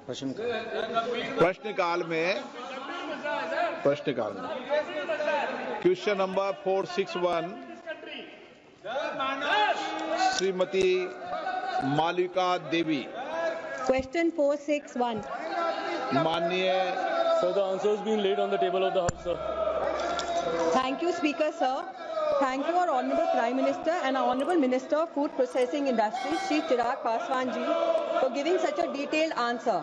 प्रश्नकाल में question number 461 Shrimati मालिका देवी। Question 461. माननीय So the answer has been laid on the table of the House, sir. Thank you, Speaker, sir. Thank you, our Honorable Prime Minister and our Honorable Minister of Food Processing Industry, Shri Chirag Paswan ji, for giving such a detailed answer.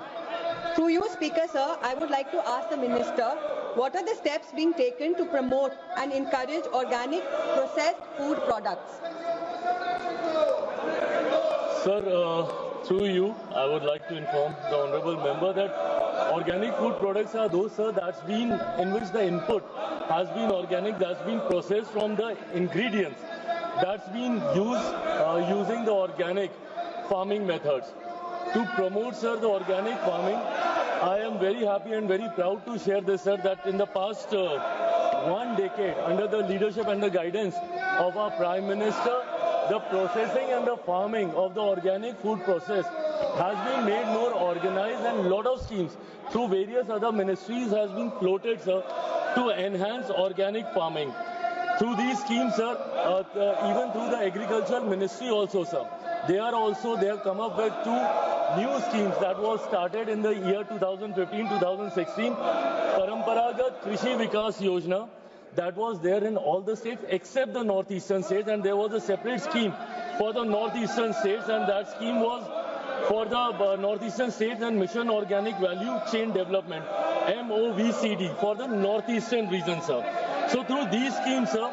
Through you, Speaker, sir, I would like to ask the Minister, what are the steps being taken to promote and encourage organic processed food products? Sir, through you, I would like to inform the honourable member that organic food products are those, sir, in which the input has been organic, that's been processed from the ingredients that's been used using the organic farming methods. To promote, sir, the organic farming, I am very happy and very proud to share this, sir, that in the past 1 decade, under the leadership and the guidance of our Prime Minister, the processing and the farming of the organic food process has been made more organized, and a lot of schemes through various other ministries has been floated, sir, to enhance organic farming. Through these schemes, sir, even through the agricultural ministry also, sir, they have come up with 2 new schemes that was started in the year 2015-2016. Paramparagat Krishi Vikas Yojana, that was there in all the states except the northeastern states, and there was a separate scheme for the northeastern states, and that scheme was for the northeastern states and Mission Organic Value Chain Development, MOVCD, for the northeastern region, sir. So through these schemes, sir,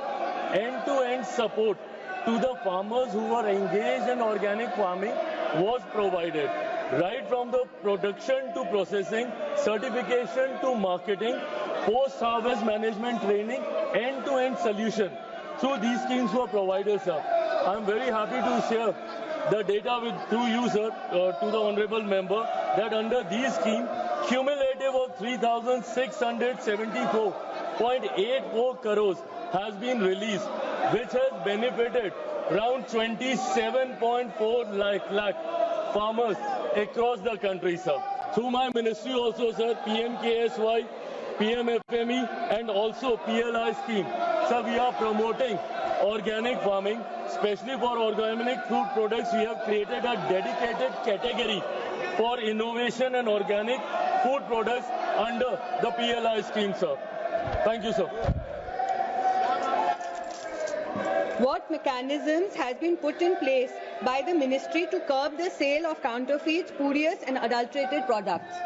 end-to-end support to the farmers who were engaged in organic farming was provided, right from the production to processing, certification to marketing, post-harvest management training, end-to-end solution. Through these schemes were provided, sir. I am very happy to share the data through you, sir, to the honourable member, that under these schemes, cumulative of 3,674.84 crores has been released, which has benefited around 27.4 lakh farmers across the country, sir. Through my ministry also, sir, PMKSY, PMFME and also PLI scheme. Sir, we are promoting organic farming, especially for organic food products. We have created a dedicated category for innovation and organic food products under the PLI scheme, sir. Thank you, sir. What mechanisms has been put in place by the ministry to curb the sale of counterfeit, spurious and adulterated products?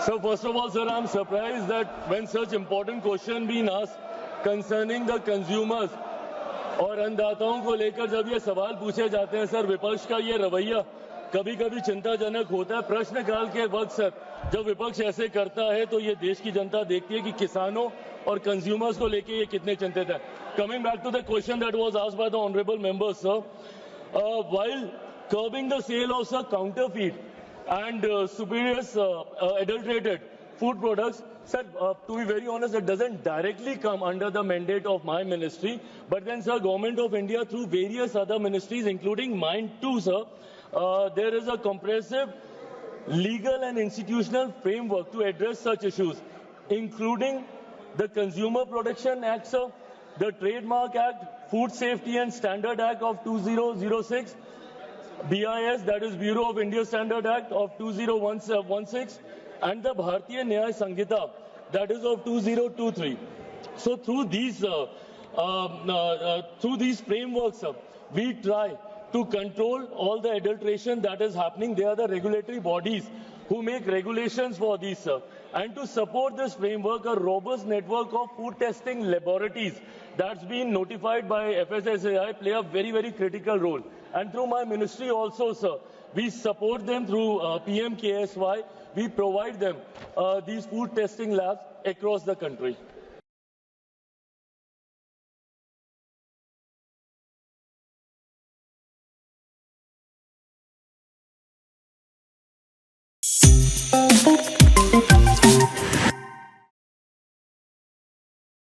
So first of all, sir, I am surprised that when such important question being asked concerning the consumers और अन्नदाताओं को लेकर जब ये सवाल पूछे जाते हैं, sir, विपक्ष का ये रवैया कभी कभी चिंताजनक होता है। प्रश्नकाल के वक्त, सर, जब विपक्ष ऐसे करता है तो ये देश की जनता देखती है कि किसानों और कंज्यूमर्स को लेकर ये कितने चिंतित है। Coming back to the question that was asked by the honourable member, sir, while curbing the sale of, sir, counterfeit and spurious adulterated food products, sir, to be very honest, it doesn't directly come under the mandate of my ministry, but then, sir, Government of India through various other ministries, including mine too, sir, there is a comprehensive legal and institutional framework to address such issues, including the Consumer Protection Act, sir, the Trademark Act, Food Safety and Standard Act of 2006, BIS, that is Bureau of Indian Standard Act of 2016, and the Bharatiya Nyaya Sanghita, that is of 2023. So through these frameworks, we try to control all the adulteration that is happening. They are the regulatory bodies who make regulations for these, sir. And to support this framework, a robust network of food testing laboratories that's been notified by FSSAI play a very, very critical role. And through my ministry also, sir, we support them through PMKSY. We provide them these food testing labs across the country.